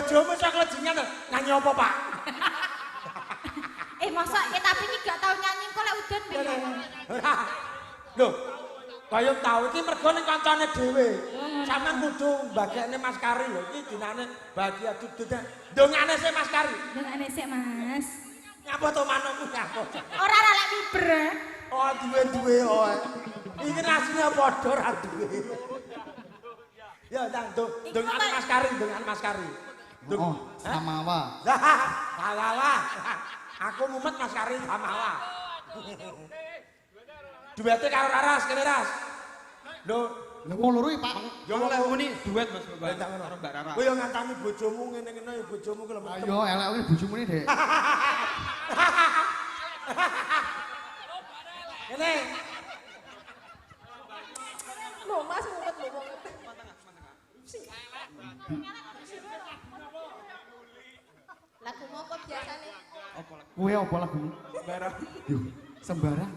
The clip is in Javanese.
bojomu sok lejingan nyanyi apa, Pak? Masa tapi iki gak tau nyanyi kok lek udan piye. Lho, kaya tau iki mergo ning kancane dhewe. Sampeyan kudu mbagekne Mas Kari lho, iki dinane bahagia duduk. Ndongane sik Mas Kari. Ndongane sik, Mas. Nyapa to manukmu nyapa? Ora lek miber. Oh, duwe-duwe oh. Iki rasine padha ra duwe. Ya, ndang ndongane Mas Kari, ndongane Mas Kari. Oh, samawa. Samawa. Aku mumet Mas Kari samawa. Duete karo Raras, kene Ras. Lho, wong loro iki, Pak. Ya wong lek ngene duet Mas Bapak. Karo Mbak Rara. Kowe yo ngantami bojomu ngene-ngene ya bojomu ku lho. Ayo elek kuwi bojomu ne, Dek. Kene. Lho, Mas mumet lho wong. Lagu apa biasane? Kuwi apa lagumu? Sembarang. Yo, sembarang.